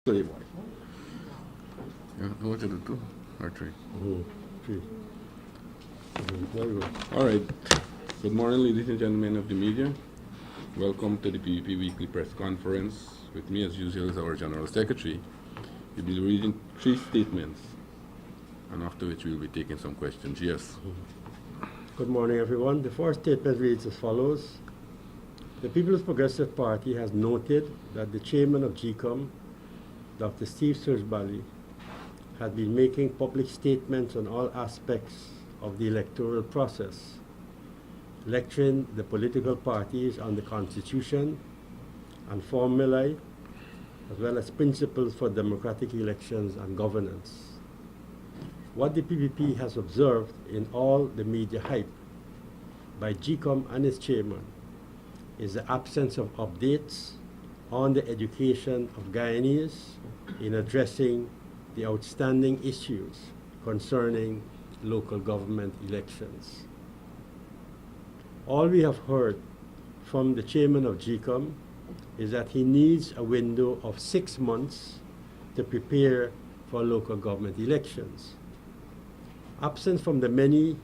Playboy. You wanted to do two or three? Three. Very good. All right. Good morning, ladies and gentlemen of the media. Welcome to the PVP Weekly Press Conference. With me, as usual, is our General Secretary. He'll be reading three statements, and after which we'll be taking some questions. Yes. Good morning, everyone. The first statement reads as follows. The People's Progressive Party has noted that the chairman of GCOM, Dr. Steve Sursbally, had been making public statements on all aspects of the electoral process, lecturing the political parties on the Constitution and formulae, as well as principles for democratic elections and governance. What the PPP has observed in all the media hype by GCOM and its chairman is the absence of updates on the education of Guyanese in addressing the outstanding issues concerning local government elections. All we have heard from the chairman of GCOM is that he needs a window of 6 months to prepare for local government elections. Absent from the many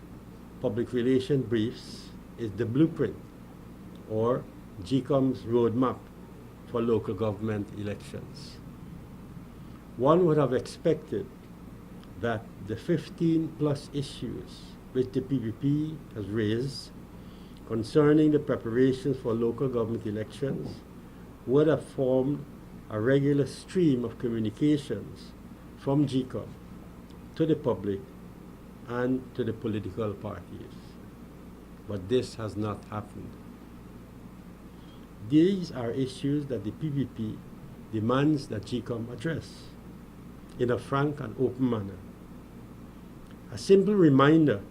public relation briefs is the blueprint, or GCOM's roadmap for local government elections. One would have expected that the 15 plus issues which the PPP has raised concerning the preparations for local government elections would have formed a regular stream of communications from GCOM to the public and to the political parties. But this has not happened. These are issues that the PPP demands that GCOM address in a frank and open manner. A simple reminder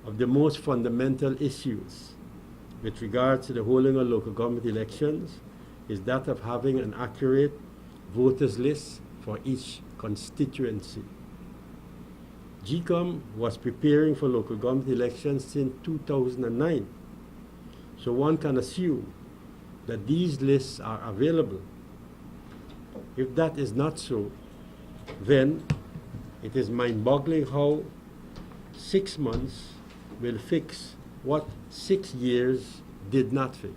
of the most fundamental issues with regards to the holding of local government elections is that of having an accurate voters list for each constituency. GCOM was preparing for local government elections since 2009, so one can assume that these lists are available. If that is not so, then it is mind-boggling how 6 months will fix what 6 years did not fix.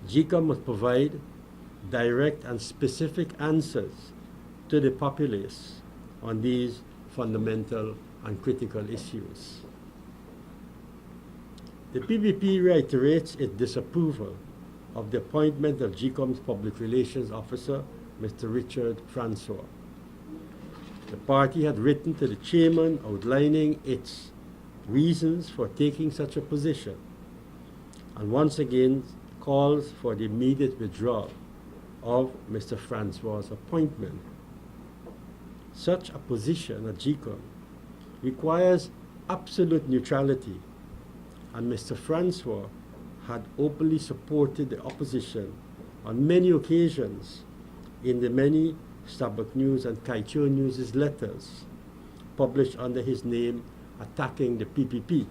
GCOM must provide direct and specific answers to the populace on these fundamental and critical issues. The PPP reiterates its disapproval of the appointment of GCOM's Public Relations Officer, Mr. Richard Francois. The party had written to the chairman outlining its reasons for taking such a position, and once again calls for the immediate withdrawal of Mr. Francois' appointment. Such a position at GCOM requires absolute neutrality, and Mr. Francois had openly supported the opposition on many occasions in the many Starbuck News and Kaieteur News' letters published under his name attacking the PPP.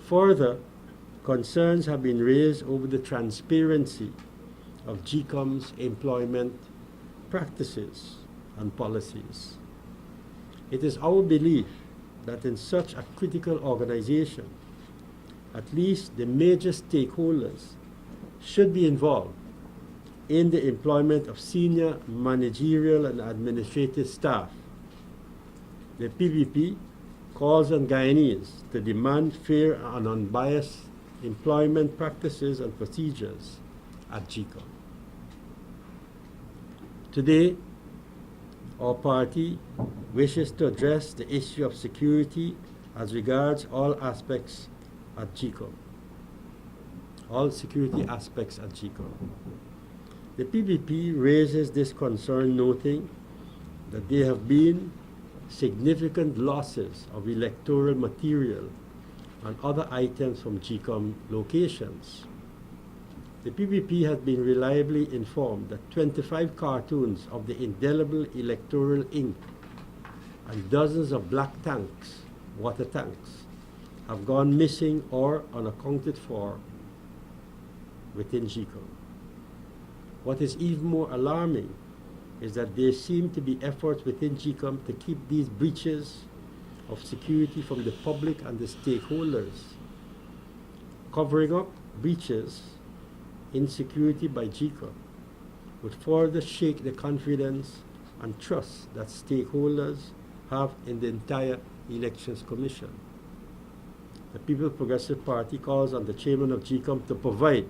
Further, concerns have been raised over the transparency of GCOM's employment practices and policies. It is our belief that in such a critical organization, at least the major stakeholders should be involved in the employment of senior managerial and administrative staff. The PPP calls on Guyanese to demand fair and unbiased employment practices and procedures at GCOM. Today, our party wishes to address the issue of security as regards all aspects at GCOM. All security aspects at GCOM. The PPP raises this concern, noting that there have been significant losses of electoral material and other items from GCOM locations. The PPP has been reliably informed that 25 cartoons of the indelible electoral ink and dozens of black tanks, water tanks, have gone missing or unaccounted for within GCOM. What is even more alarming is that there seem to be efforts within GCOM to keep these breaches of security from the public and the stakeholders, covering up breaches in security by GCOM would further shake the confidence and trust that stakeholders have in the entire Elections Commission. The People's Progressive Party calls on the chairman of GCOM to provide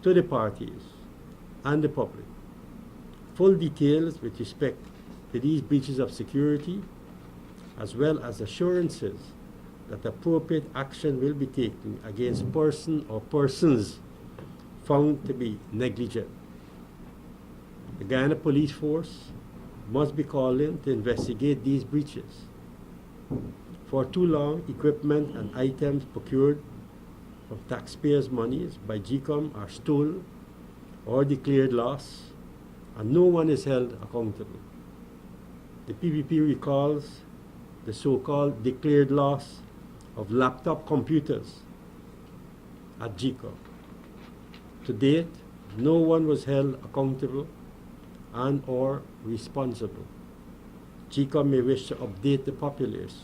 to the parties and the public full details with respect to these breaches of security, as well as assurances that appropriate action will be taken against person or persons found to be negligent. The Guyana Police Force must be called in to investigate these breaches. For too long, equipment and items procured from taxpayers' monies by GCOM are stolen or declared lost, and no one is held accountable. The PPP recalls the so-called declared loss of laptop computers at GCOM. To date, no one was held accountable and or responsible. GCOM may wish to update the populace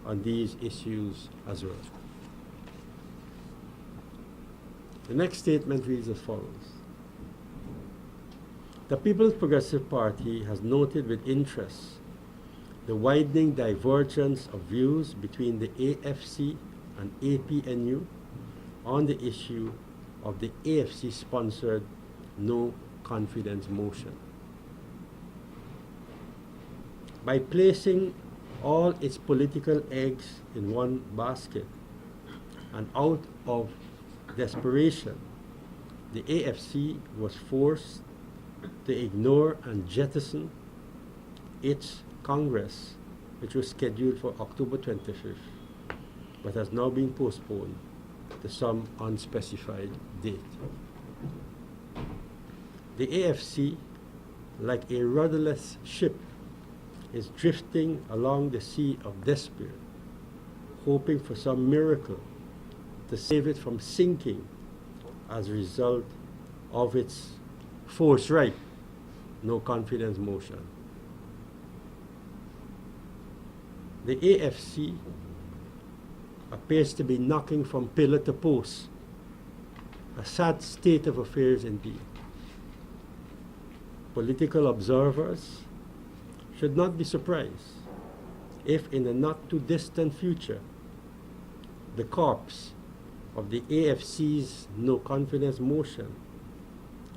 on these issues as well. The next statement reads as follows. The People's Progressive Party has noted with interest the widening divergence of views between the AFC and APNU on the issue of the AFC-sponsored no confidence motion. By placing all its political eggs in one basket and out of desperation, the AFC was forced to ignore and jettison its Congress, which was scheduled for October 25th, but has now been postponed to some unspecified date. The AFC, like a rudderless ship, is drifting along the sea of despair, hoping for some miracle to save it from sinking as a result of its forthright no confidence motion. The AFC appears to be knocking from pillar to post, a sad state of affairs indeed. Political observers should not be surprised if in the not too distant future the corpse of the AFC's no confidence motion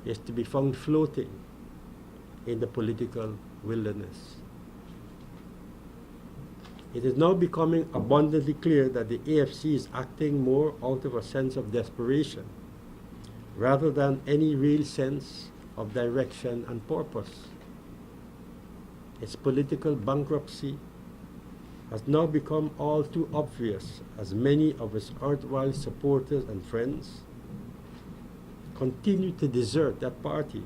is to be found floating in the political wilderness. It is now becoming abundantly clear that the AFC is acting more out of a sense of desperation rather than any real sense of direction and purpose. Its political bankruptcy has now become all too obvious as many of its erstwhile supporters and friends continue to desert that party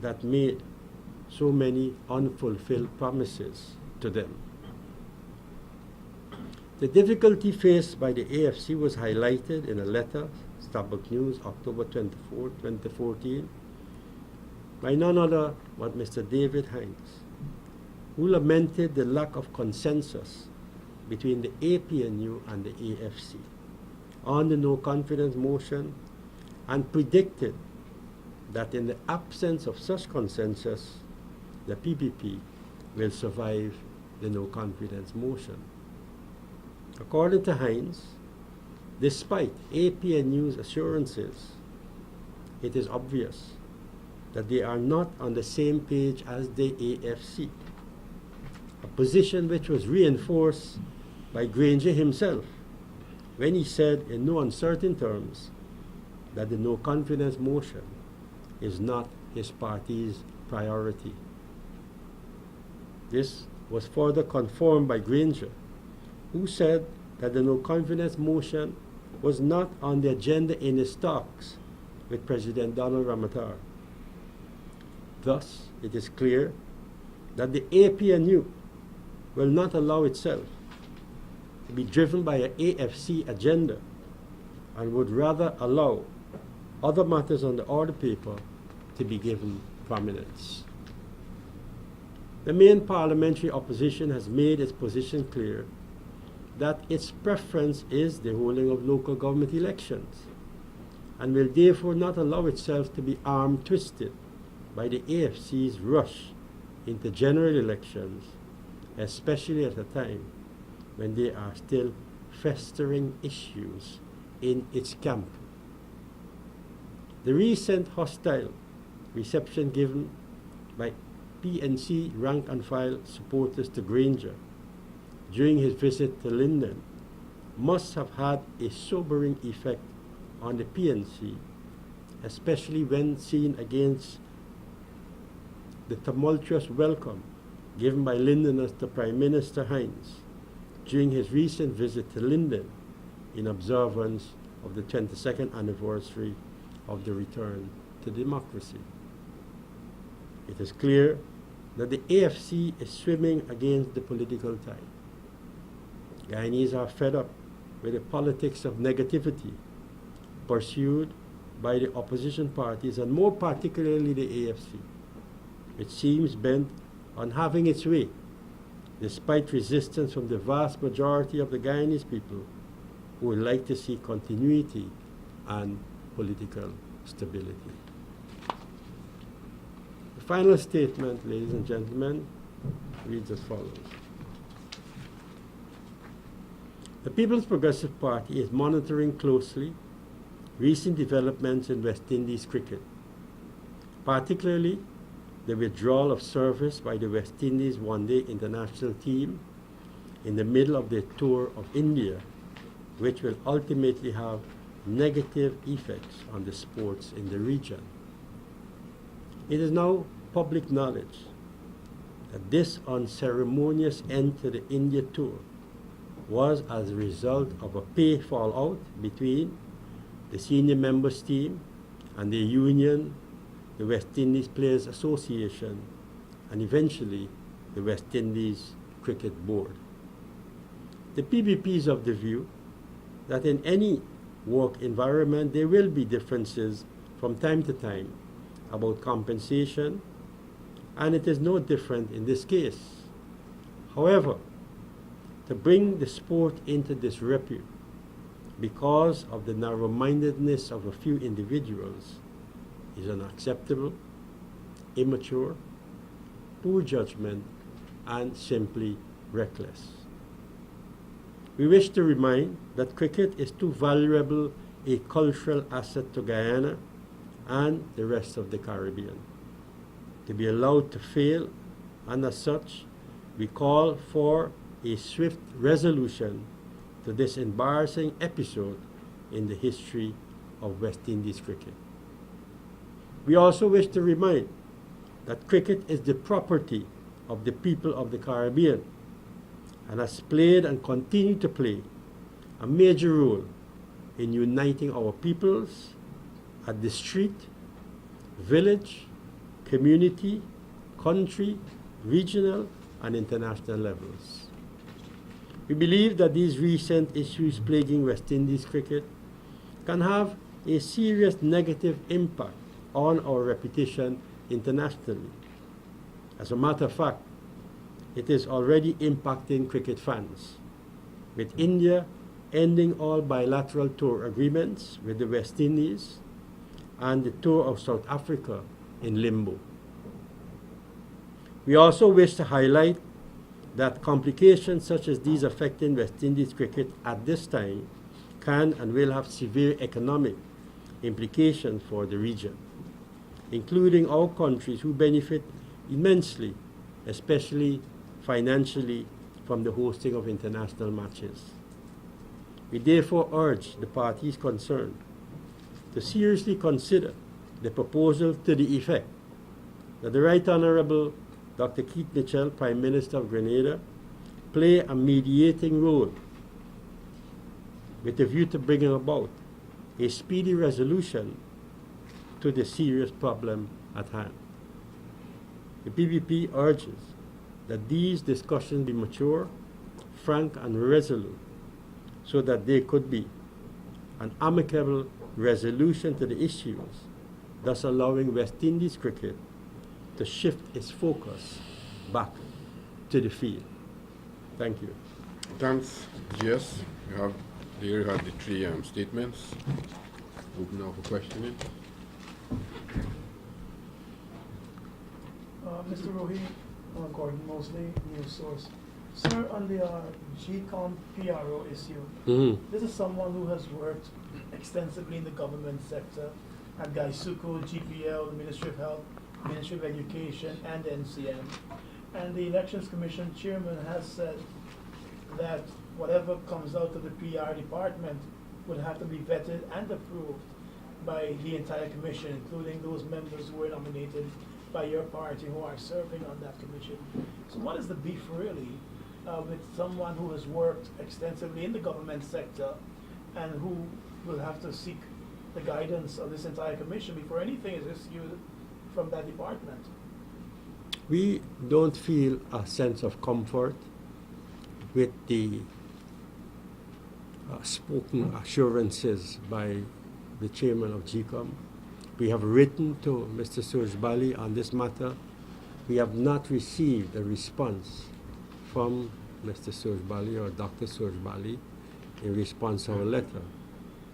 that made so many unfulfilled promises to them. The difficulty faced by the AFC was highlighted in a letter, Starbuck News, October 24, 2014, by none other but Mr. David Hanks, who lamented the lack of consensus between the APNU and the AFC on the no confidence motion and predicted that in the absence of such consensus, the PPP will survive the no confidence motion. According to Hines, despite APNU's assurances, it is obvious that they are not on the same page as the AFC, a position which was reinforced by Granger himself when he said in no uncertain terms that the no confidence motion is not his party's priority. This was further confirmed by Granger, who said that the no confidence motion was not on the agenda in his talks with President Donald Ramotar. Thus, it is clear that the APNU will not allow itself to be driven by an AFC agenda and would rather allow other matters on the order paper to be given prominence. The main parliamentary opposition has made its position clear that its preference is the holding of local government elections, and will therefore not allow itself to be arm-twisted by the AFC's rush into general elections, especially at a time when there are still festering issues in its camp. The recent hostile reception given by PNC rank-and-file supporters to Granger during his visit to Linden must have had a sobering effect on the PNC, especially when seen against the tumultuous welcome given by Lindeners to Prime Minister Heinz during his recent visit to Linden in observance of the 22nd anniversary of the return to democracy. It is clear that the AFC is swimming against the political tide. Guyanese are fed up with the politics of negativity pursued by the opposition parties, and more particularly the AFC, which seems bent on having its way, despite resistance from the vast majority of the Guyanese people who would like to see continuity and political stability. The final statement, ladies and gentlemen, reads as follows. The People's Progressive Party is monitoring closely recent developments in West Indies cricket, particularly the withdrawal of service by the West Indies one-day international team in the middle of their tour of India, which will ultimately have negative effects on the sports in the region. It is now public knowledge that this unceremonious end to the India tour was as a result of a pay fallout between the senior members team and the union, the West Indies Players Association, and eventually the West Indies Cricket Board. The PBP is of the view that in any work environment there will be differences from time to time about compensation, and it is no different in this case. However, to bring the sport into disrepute because of the narrow-mindedness of a few individuals is unacceptable, immature, poor judgment, and simply reckless. We wish to remind that cricket is too valuable a cultural asset to Guyana and the rest of the Caribbean to be allowed to fail, and as such, we call for a swift resolution to this embarrassing episode in the history of West Indies cricket. We also wish to remind that cricket is the property of the people of the Caribbean and has played and continued to play a major role in uniting our peoples at the street, village, community, country, regional, and international levels. We believe that these recent issues plaguing West Indies cricket can have a serious negative impact on our reputation internationally. As a matter of fact, it is already impacting cricket fans, with India ending all bilateral tour agreements with the West Indies and the tour of South Africa in limbo. We also wish to highlight that complications such as these affecting West Indies cricket at this time can and will have severe economic implications for the region, including our countries who benefit immensely, especially financially, from the hosting of international matches. We therefore urge the parties concerned to seriously consider the proposal to the effect that the Right Honourable Dr. Keith Mitchell, Prime Minister of Grenada, play a mediating role with a view to bringing about a speedy resolution to the serious problem at hand. The PBP urges that these discussions be mature, frank, and resolute so that there could be an amicable resolution to the issues, thus allowing West Indies cricket to shift its focus back to the field. Thank you. Thanks, GS. There you have the three statements. Open now for questioning. Mr. Rohi, Gordon Mosley, News Source. Sir, on the GCOM PRO issue, this is someone who has worked extensively in the government sector at Gaisuku, GPL, the Ministry of Health, Ministry of Education, and NCM. And the Elections Commission chairman has said that whatever comes out of the PR department would have to be vetted and approved by the entire commission, including those members who were nominated by your party who are serving on that commission. So what is the beef really with someone who has worked extensively in the government sector and who will have to seek the guidance of this entire commission before anything is issued from that department? We don't feel a sense of comfort with the spoken assurances by the chairman of GCOM. We have written to Mr. Suraj Bali on this matter. We have not received a response from Mr. Suraj Bali or Dr. Suraj Bali in response to our letter,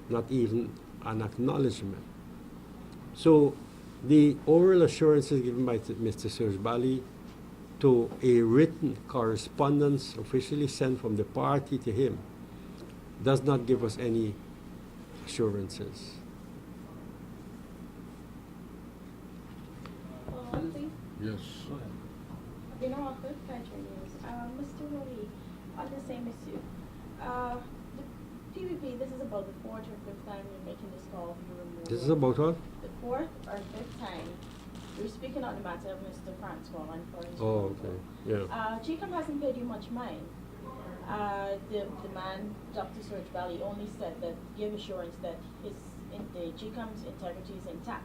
not even an acknowledgement. So the oral assurances given by Mr. Suraj Bali to a written correspondence officially sent from the party to him does not give us any assurances. Yes. You know, a good pleasure news. Mr. Rohi, on the same issue, the PVP, this is about the fourth or fifth time you're making this call for your removal. This is about what? The fourth or fifth time we're speaking on the matter of Mr. Francois and for his Oh, removal. okay. Yeah. GCOM hasn't paid you much mind. The man, Dr. Suraj Bali, only said that, gave assurance that the GCOM's integrity is intact.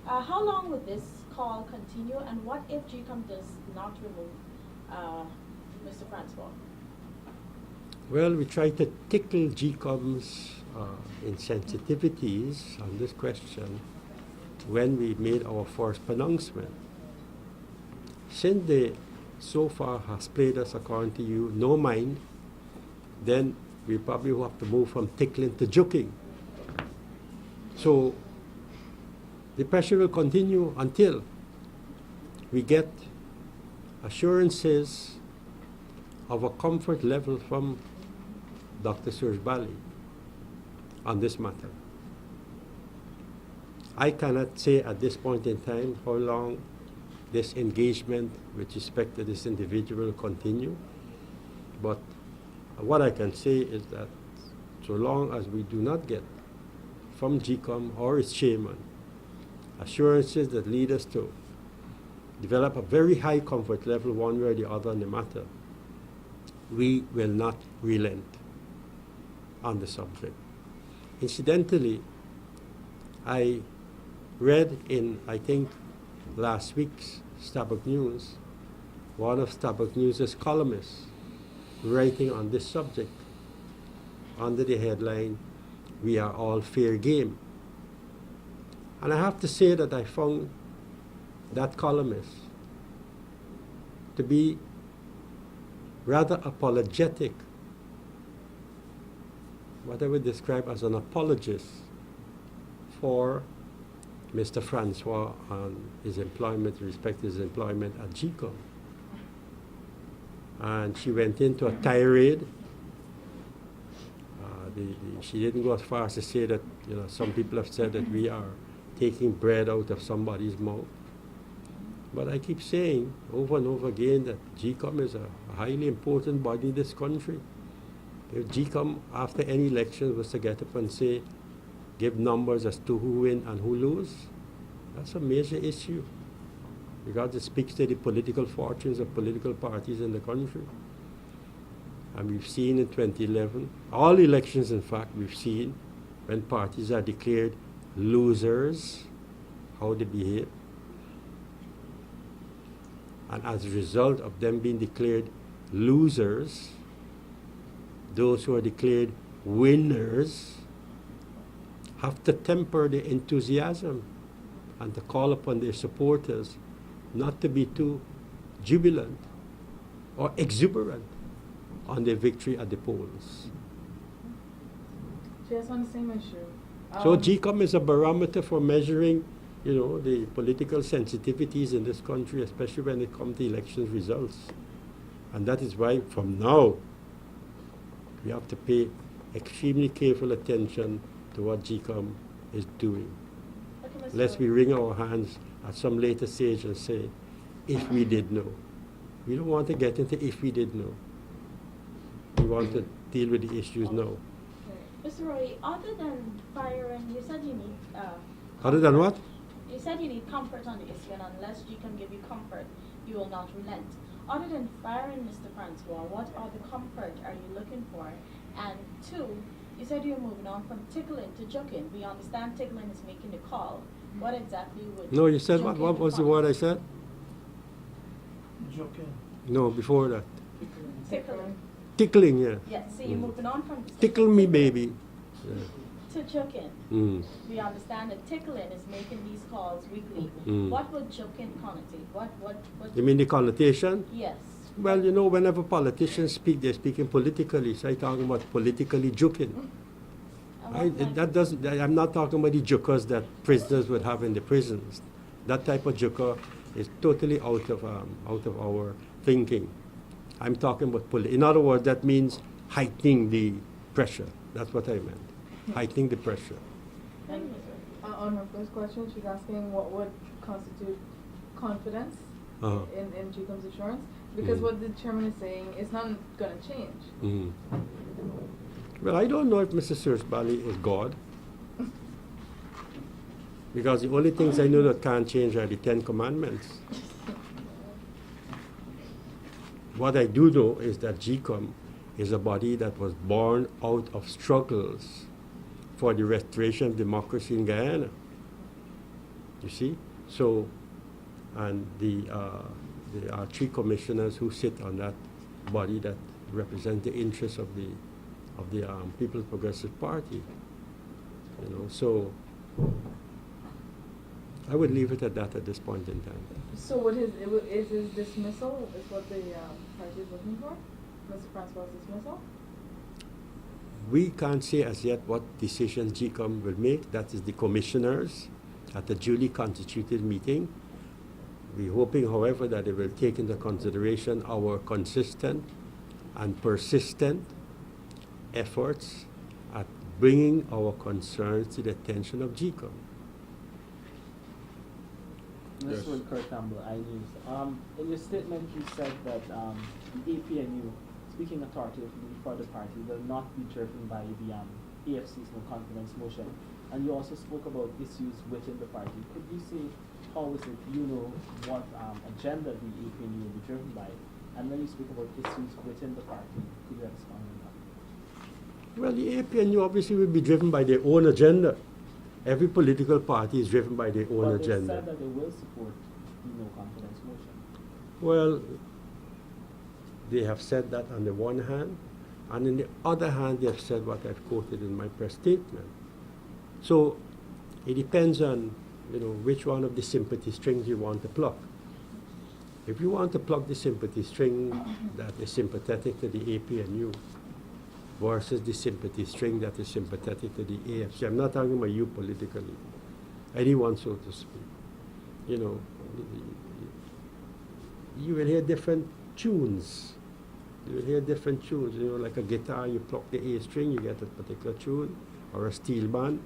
How long would this call continue, and what if GCOM does not remove Mr. Francois? Well, we try to tickle GCOM's insensitivities on this question when we made our first pronouncement. Since they so far has played us, according to you, no mind, then we probably will have to move from tickling to joking. So the pressure will continue until we get assurances of a comfort level from Dr. Suraj Bali on this matter. I cannot say at this point in time how long this engagement with respect to this individual will continue, but what I can say is that so long as we do not get from GCOM or its chairman assurances that lead us to develop a very high comfort level one way or the other on the matter, we will not relent on the subject. Incidentally, I read in, I think, last week's Starbuck News, one of Starbuck News' columnists writing on this subject under the headline, "We are all fair game." And I have to say that I found that columnist to be rather apologetic, what I would describe as an apologist for Mr. Francois and his employment, with respect to his employment at GCOM. And she went into a tirade. She didn't go as far as to say that, some people have said that we are taking bread out of somebody's mouth. But I keep saying over and over again that GCOM is a highly important body in this country. If GCOM, after any election, was to get up and say, give numbers as to who win and who lose, that's a major issue, because it speaks to the political fortunes of political parties in the country. And we've seen in 2011, all elections in fact, we've seen when parties are declared losers, how they behave. And as a result of them being declared losers, those who are declared winners have to temper their enthusiasm and to call upon their supporters not to be too jubilant or exuberant on their victory at the polls. Just on the same issue. So GCOM is a barometer for measuring, the political sensitivities in this country, especially when it comes to election results. And that is why from now, we have to pay extremely careful attention to what GCOM is doing. Okay, Mr. Lest we wring our hands at some later stage and say, if we did know. We don't want to get into if we did know. We want to deal with the issues now. Mr. Roy, other than firing, you said you need Other than what? You said you need comfort on the issue, and unless you can give you comfort, you will not relent. Other than firing Mr. Francois, what other comfort are you looking for? And two, you said you're moving on from tickling to joking. We understand tickling is making the call. What exactly would No, you said what? joking What was the become? word I said? Joking. No, before that. Tickling. Tickling, yeah. Yes, so you're moving on from Tickle me, baby. to joking. Mm. We understand that tickling is making these calls weekly. Mm. What would joking connotate? What You mean the connotation? Yes. Well, whenever politicians speak, they're speaking politically. So I'm talking about politically joking. And what like- I'm not talking about the jokers that prisoners would have in the prisons. That type of joker is totally out of our thinking. I'm talking about in other words, that means heightening the pressure. That's what I meant. Heightening the pressure. Thank you, sir. On her first question, she's asking what would constitute confidence Uh-huh. in GCOM's assurance. Because Mhm. what the chairman is saying is not going to change. Mhm. Well, I don't know if Mr. Searchbally is God. Because the only things I know that can't change are the Ten Commandments. What I do know is that GCOM is a body that was born out of struggles for the restoration of democracy in Guyana. You see? So, and there are 3 commissioners who sit on that body that represent the interests of the People's Progressive Party. So I would leave it at that at this point in time. So is his dismissal is what the party is looking for? Mr. Francois' dismissal? We can't say as yet what decisions GCOM will make. That is the commissioners at the duly constituted meeting. We're hoping, however, that they will take into consideration our consistent and persistent efforts at bringing our concerns to the attention of GCOM. Yes. Mr. Kurt Campbell, iNews. In your statement, you said that the APNU, speaking authoritatively for the party, will not be driven by the AFC's no confidence motion. And you also spoke about issues within the party. Could you say how is it what agenda the APNU will be driven by? And when you speak about issues within the party, could you expand on that? Well, the APNU obviously will be driven by their own agenda. Every political party is driven by their own But agenda. they said that they will support the no confidence motion. Well, they have said that on the one hand, and on the other hand, they have said what I've quoted in my press statement. So it depends on, which one of the sympathy strings you want to pluck. If you want to pluck the sympathy string that is sympathetic to the APNU versus the sympathy string that is sympathetic to the AFC, I'm not talking about you politically, anyone, so to speak. You will hear different tunes. You will hear different tunes. Like a guitar, you pluck the A string, you get a particular tune, or a steel band,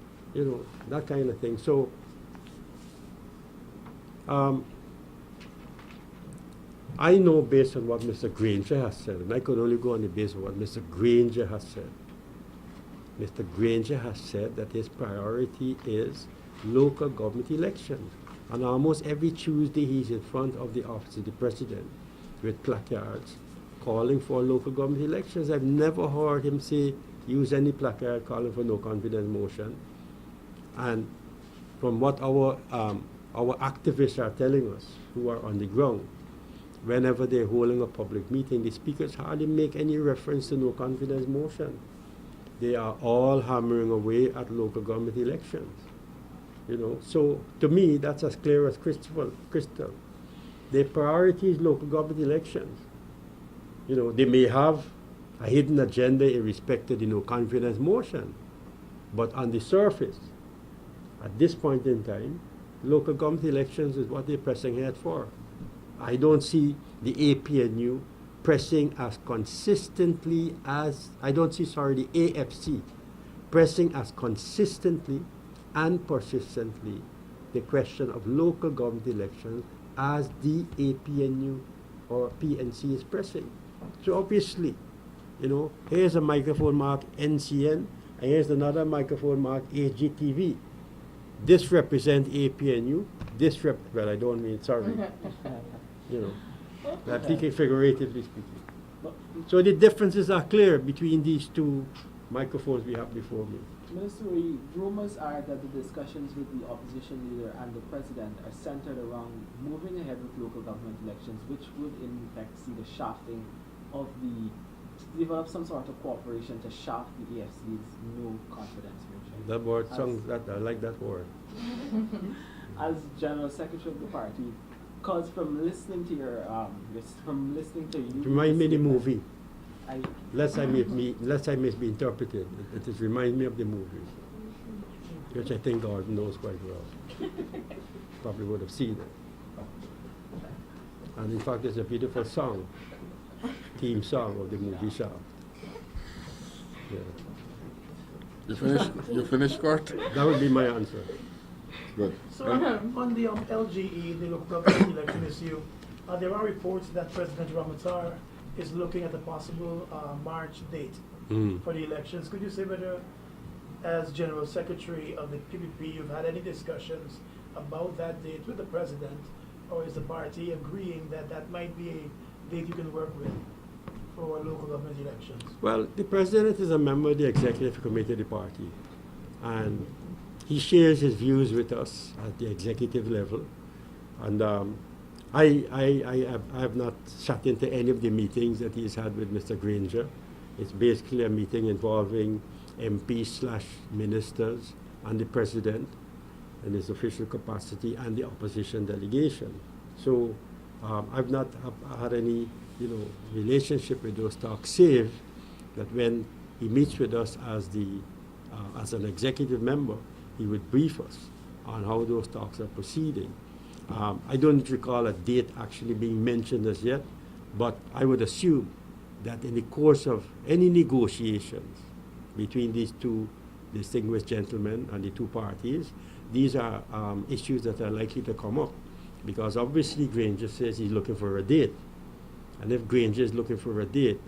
that kind of thing. So, I know based on what Mr. Granger has said, and I could only go on the basis of what Mr. Granger has said. Mr. Granger has said that his priority is local government elections. And almost every Tuesday he's in front of the office of the president with placards calling for local government elections. I've never heard him use any placard calling for no confidence motion. And from what our activists are telling us, who are on the ground, whenever they're holding a public meeting, the speakers hardly make any reference to no confidence motion. they are all hammering away at local government elections. You know, so to me, that's as clear as crystal. Their priority is local government elections. You know, they may have a hidden agenda in respect to the no confidence motion, but on the surface, at this point in time, local government elections is what they're pressing ahead for. I don't see the APNU pressing as consistently as, I don't see, sorry, the AFC pressing as consistently and persistently the question of local government elections as the APNU or PNC is pressing. So obviously, you know, here's a microphone marked NCN, and here's another microphone marked HGTV. This represents APNU, well, I don't mean, sorry, you know, I'm thinking figuratively speaking. So the differences are clear between these two microphones we have before me. Minister Ray, rumors are that the discussions with the opposition leader and the president are centered around moving ahead with local government elections, which would in fact see the shafting of develop some sort of cooperation to shaft the AFC's no confidence motion. That word sounds, that I like that word. As General Secretary of the party, cause from listening to your from listening to you. Remind me of the movie. I Lest I may be interpreted. It just reminds me of the movie, which I think God knows quite well. Probably would have seen it. And in fact, it's a beautiful song, theme song of the movie Shaft. Yeah. You finished, Court? That would be my answer. Good. So on the LGE, the local government election issue, there are reports that President Ramatar is looking at a possible March date for the elections. Could you say whether, as General Secretary of the PPP, you've had any discussions about that date with the President, or is the party agreeing that that might be a date you can work with for local government elections? Well, the President is a member of the executive committee of the party, and he shares his views with us at the executive level. And I have not sat into any of the meetings that he's had with Mr. Granger. It's basically a meeting involving MP/ministers and the President in his official capacity and the opposition delegation. So I've not had any, relationship with those talks, save that when he meets with us as as an executive member, he would brief us on how those talks are proceeding. I don't recall a date actually being mentioned as yet, but I would assume that in the course of any negotiations between these two distinguished gentlemen and the two parties, these are issues that are likely to come up, because obviously Granger says he's looking for a date. And if Granger is looking for a date,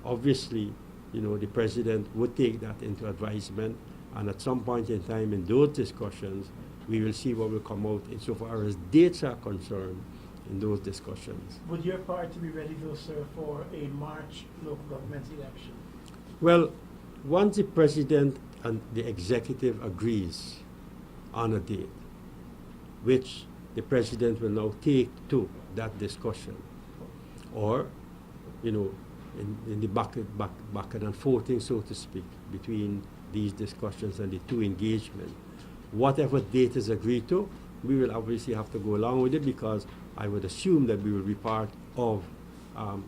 obviously, the President would take that into advisement, and at some point in time in those discussions, we will see what will come out insofar as dates are concerned in those discussions. Would your party be ready to serve for a March local government election? Well, once the President and the executive agrees on a date, which the President will now take to that discussion, or, in the back and forthing, so to speak, between these discussions and the two engagements, whatever date is agreed to, we will obviously have to go along with it, because I would assume that we will be part of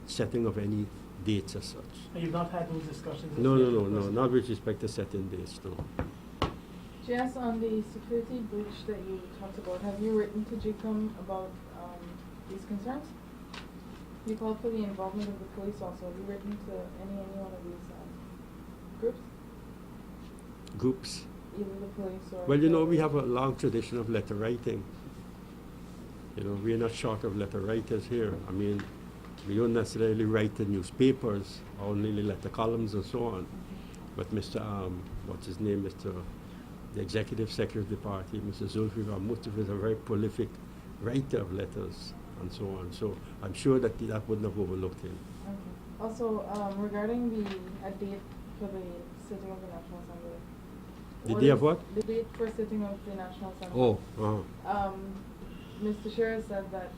setting of any dates as such. And you've not had those discussions? No, not with respect to setting dates, no. Just on the security breach that you talked about, have you written to GCOM about these concerns? You called for the involvement of the police also. Have you written to any one of these groups? Groups? Either the police or... Well, we have a long tradition of letter writing. We are not short of letter writers here. I mean, we don't necessarily write to newspapers, only letter columns and so on. But Mr. What's his name? The Executive Secretary of the party, Mr. Zulfikar Mustafa, is a very prolific writer of letters and so on. So I'm sure that that wouldn't have overlooked him. Okay. Also, regarding a date for the sitting of the National Assembly. The day of what? The date for sitting of the National Assembly. Oh, Mr. Shearer said that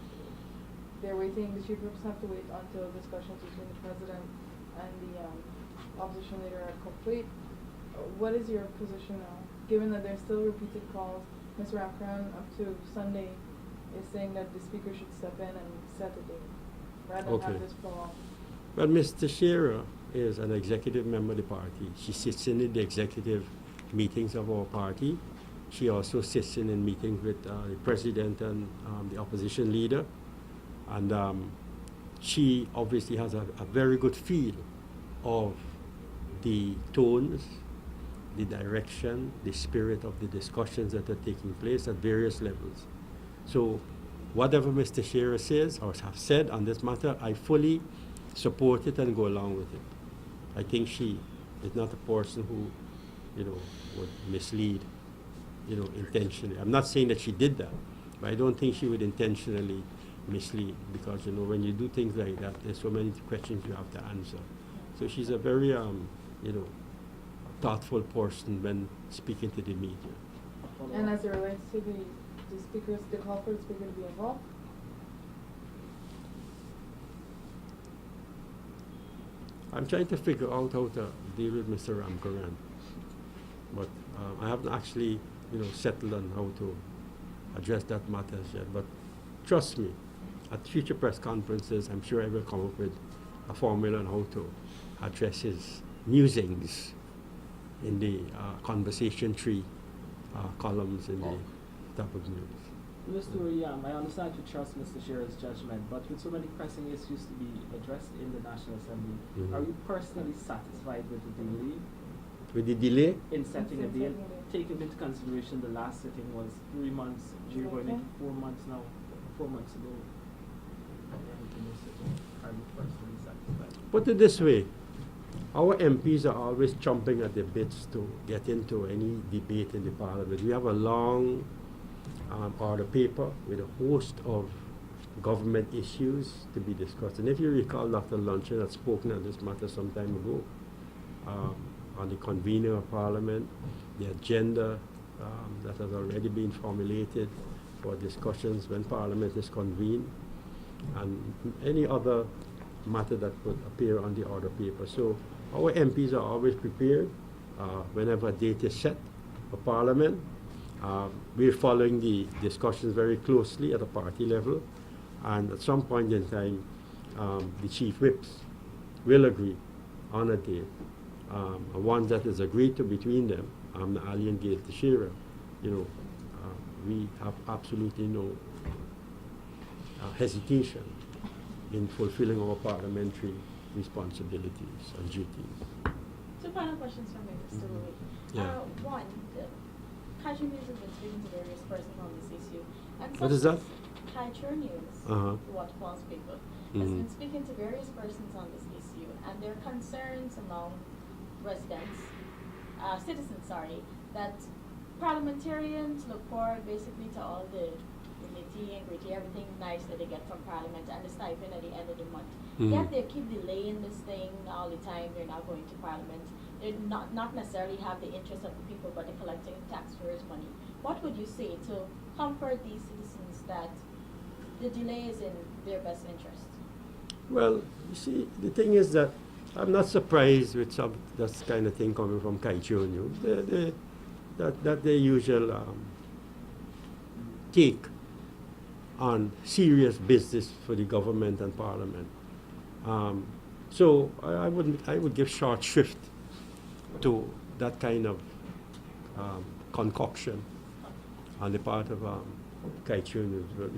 they're waiting, the chief groups have to wait until discussions between the President and the opposition leader are complete what is your position now? Given that there's still repeated calls, Mr. Akran up to Sunday is saying that the speaker should step in and set a date, rather than have Okay. this prolonged. Well, Mr. Shearer is an executive member of the party. She sits in the executive meetings of our party. She also sits in meetings with the president and the opposition leader. And she obviously has a very good feel of the tones, the direction, the spirit of the discussions that are taking place at various levels. So whatever Mr. Shearer says or have said on this matter, I fully support it and go along with it. I think she is not a person who, would mislead, intentionally. I'm not saying that she did that, but I don't think she would intentionally mislead because, when you do things like that, there's so many questions you have to answer. So she's a very, thoughtful person when speaking to the media. And as it relates to the speakers, the call for the speaker to be involved? I'm trying to figure out how to deal with Mr. Ramkaran, but I haven't actually, settled on how to address that matter as yet. But trust me, at future press conferences, I'm sure I will come up with a formula on how to address his musings in the conversation tree columns in the top of news. Mr. William, I understand you trust Mr. Shearer's judgment, but with so many pressing issues to be addressed in the National Assembly, Mhm. are you personally satisfied with the delay With the delay, in setting a Setting date? a date. Taking into consideration the last sitting was 3 months, you're going into 4 months now, 4 months ago. Are you personally satisfied? put it this way, our MPs are always chomping at the bits to get into any debate in the parliament. We have a long order paper with a host of government issues to be discussed. And if you recall, Dr. Luncheon had spoken on this matter some time ago on the convener of parliament, the agenda that has already been formulated for discussions when parliament is convened, and any other matter that would appear on the order paper. So our MPs are always prepared whenever a date is set for parliament. We're following the discussions very closely at the party level, and at some point in time, the chief whips will agree on a date. One that is agreed to between them, Ali and Gail Teixeira. We have absolutely no hesitation in fulfilling our parliamentary responsibilities and duties. Two final questions from me, Mr. Louis. Yeah. One, Kaiser News has been speaking to various persons on this issue. And What is that? Kaiser News, Uh-huh. what false people, has Mhm. been speaking to various persons on this issue, and there are concerns among residents, citizens, that parliamentarians look forward basically to all the nitty and gritty, everything nice that they get from Parliament and the stipend at the end of the month. Mhm. Yet they keep delaying this thing all the time. They're not going to Parliament. They not necessarily have the interest of the people, but they're collecting taxpayers' money. What would you say to comfort these citizens that the delay is in their best interest? Well, you see, the thing is that I'm not surprised with that kind of thing coming from Kaichio News. That their usual take on serious business for the government and parliament. So I would give short shrift to that kind of concoction on the part of Kaichio News. But,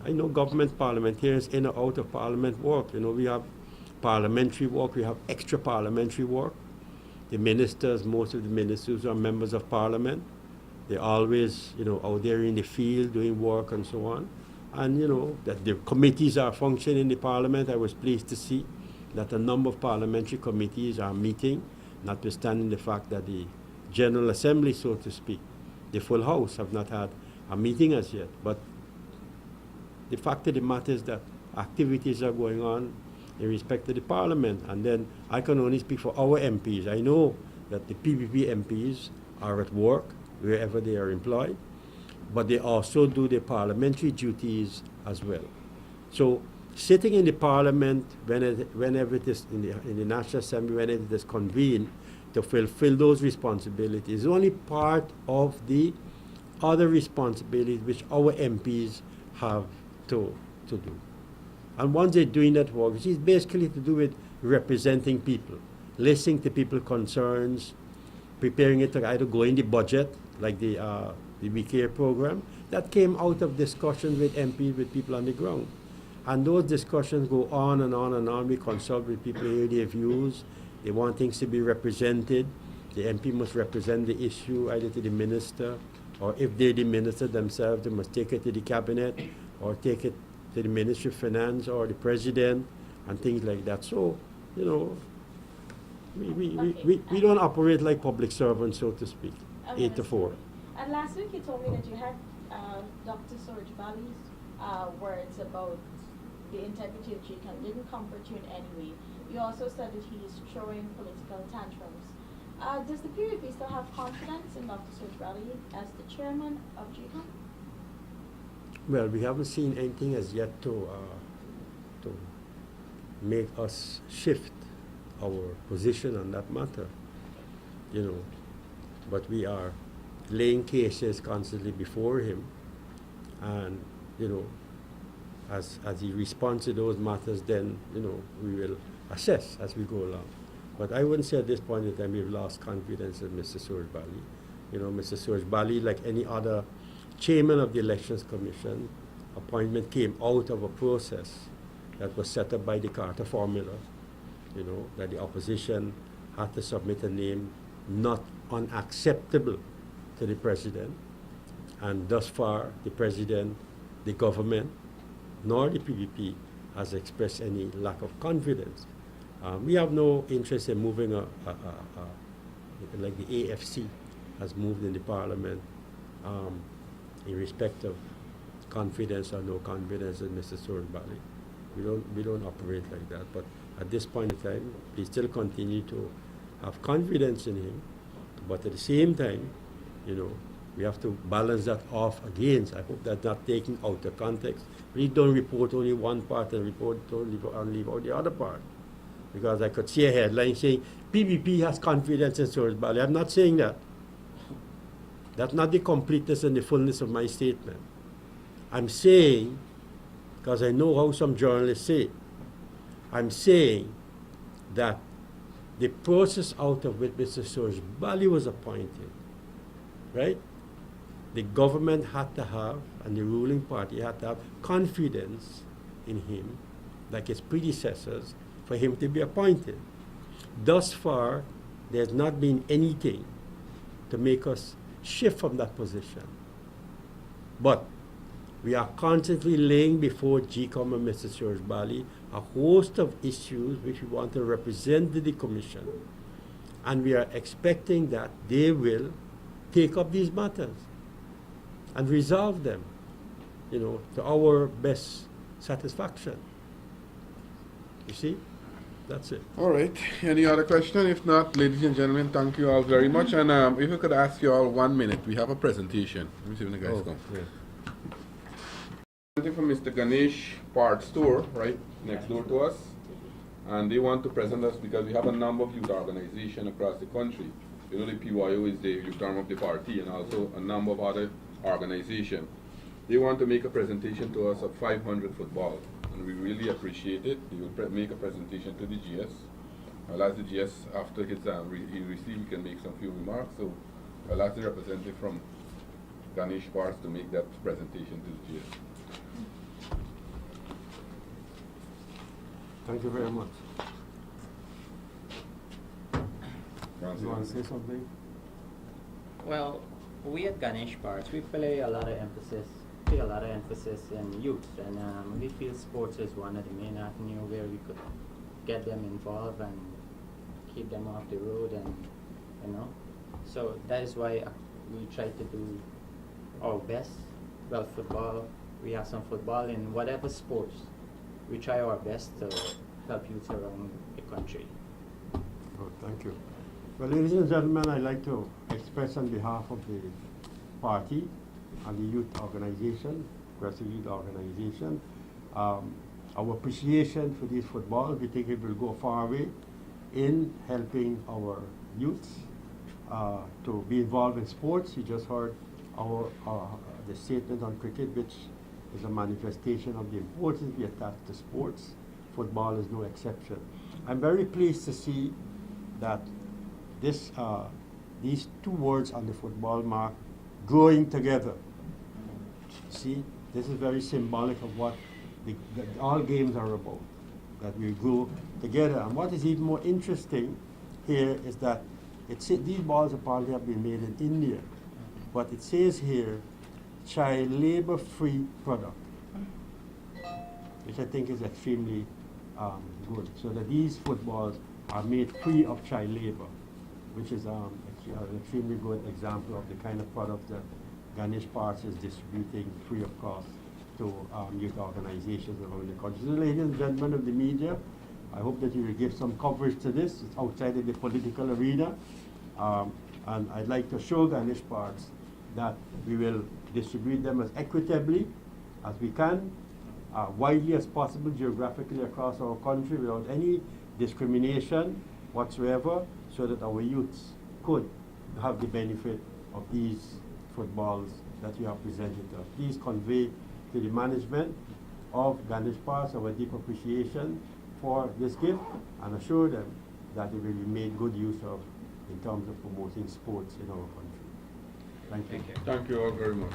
I know government parliamentarians in or out of parliament work. We have parliamentary work, we have extra parliamentary work. The ministers, most of the ministers are members of parliament. They're always, out there in the field doing work and so on. And, that the committees are functioning in the parliament. I was pleased to see that a number of parliamentary committees are meeting, notwithstanding the fact that the General Assembly, so to speak, the full House, have not had a meeting as yet. But the fact of the matter is that activities are going on in respect to the parliament. And then I can only speak for our MPs. I know that the PPP MPs are at work wherever they are employed, but they also do their parliamentary duties as well. So sitting in the parliament whenever it is in the National Assembly, whenever it is convened, to fulfill those responsibilities. It's only part of the other responsibilities which our MPs have to do. And once they're doing that work, which is basically to do with representing people, listening to people's concerns, preparing it to either go in the budget, like the WeCare program, that came out of discussions with MPs, with people on the ground. And those discussions go on and on and on. We consult with people, hear their views. They want things to be represented. The MP must represent the issue either to the minister, or if they're the minister themselves, they must take it to the cabinet, or take it to the Ministry of Finance or the president, and things like that. So, you know, we don't operate like public servants, so to speak, Okay, 8 to 4. And last week you told me that you had Dr. Suraj Bali's words about the integrity of GCAM didn't comfort you in any way. You also said that he is throwing political tantrums. Does the PVP still have confidence in Dr. Suraj Bali as the chairman of GCAM? Well, we haven't seen anything as yet to make us shift our position on that matter, you know. But we are laying cases constantly before him, and, you know, as he responds to those matters, then, you know, we will assess as we go along. But I wouldn't say at this point in time we've lost confidence in Mr. Suraj Bali. You know, Mr. Suraj Bali, like any other chairman of the Elections Commission, appointment came out of a process that was set up by the Carter formula, you know, that the opposition had to submit a name not unacceptable to the president. And thus far, the president, the government, nor the PVP has expressed any lack of confidence. We have no interest in moving like the AFC has moved in the parliament, in respect of confidence or no confidence in Mr. Suraj Bali. We don't operate like that. But at this point in time, we still continue to have confidence in him. But at the same time, you know, we have to balance that off against. I hope that's not taken out of context. We don't report only one part and leave out the other part. Because I could see a headline saying, PVP has confidence in Suraj Bali. I'm not saying that. That's not the completeness and the fullness of my statement. I'm saying, because I know how some journalists say, I'm saying that the process out of which Mr. Suraj Bali was appointed, right? The government had to have, and the ruling party had to have confidence in him, like his predecessors, for him to be appointed. Thus far, there's not been anything to make us shift from that position. But we are constantly laying before GCOM and Mr. Suraj Bali a host of issues which we want to represent to the Commission. And we are expecting that they will take up these matters and resolve them, you know, to our best satisfaction. You see? That's it. All right. Any other question? If not, ladies and gentlemen, thank you all very much. And if I could ask you all 1 minute, we have a presentation. Let me see when the guys come. Yeah. Something from Mr. Ganesh Parts Store, right next door to us. And they want to present us because we have a number of youth organizations across the country. You know, the PYO is the youth arm of the party, and also a number of other organizations. They want to make a presentation to us of 500 football. And we really appreciate it. He will make a presentation to the GS. I'll ask the GS after his he receives, he can make some few remarks. So I'll ask the representative from Ganesh Parts to make that presentation to the GS. Thank you very much. You want to say something? Well, we at Ganesh Parts, we pay a lot of emphasis in youth, and we feel sports is one of the main avenue where we could get them involved and keep them off the road, and you know, so that is why we try to do our best. Well, football, we have some football in whatever sports. We try our best to help youth around the country. Oh, thank you. Well, ladies and gentlemen, I'd like to express on behalf of the party and the youth organization, Progressive Youth Organization, our appreciation for this football. We think it will go far away in helping our youths to be involved in sports. You just heard the statement on cricket, which is a manifestation of the importance we attach to sports. Football is no exception. I'm very pleased to see that these two words on the football mark, growing together. See, this is very symbolic of what all games are about, that we grow together. And what is even more interesting here is that these balls apparently have been made in India, but it says here, child labor-free product, which I think is extremely good. So that these footballs are made free of child labor, which is an extremely good example of the kind of product that Ganesh Parts is distributing free of cost to youth organizations around the country. So, ladies and gentlemen of the media, I hope that you will give some coverage to this. It's outside of the political arena. And I'd like to assure Ganesh Parts that we will distribute them as equitably as we can, widely as possible geographically across our country without any discrimination whatsoever, so that our youths could have the benefit of these footballs that you have presented to us. Please convey to the management of Ganesh Parts our deep appreciation for this gift, and assure them that it will be made good use of in terms of promoting sports in our country. Thank you. Thank you all very much.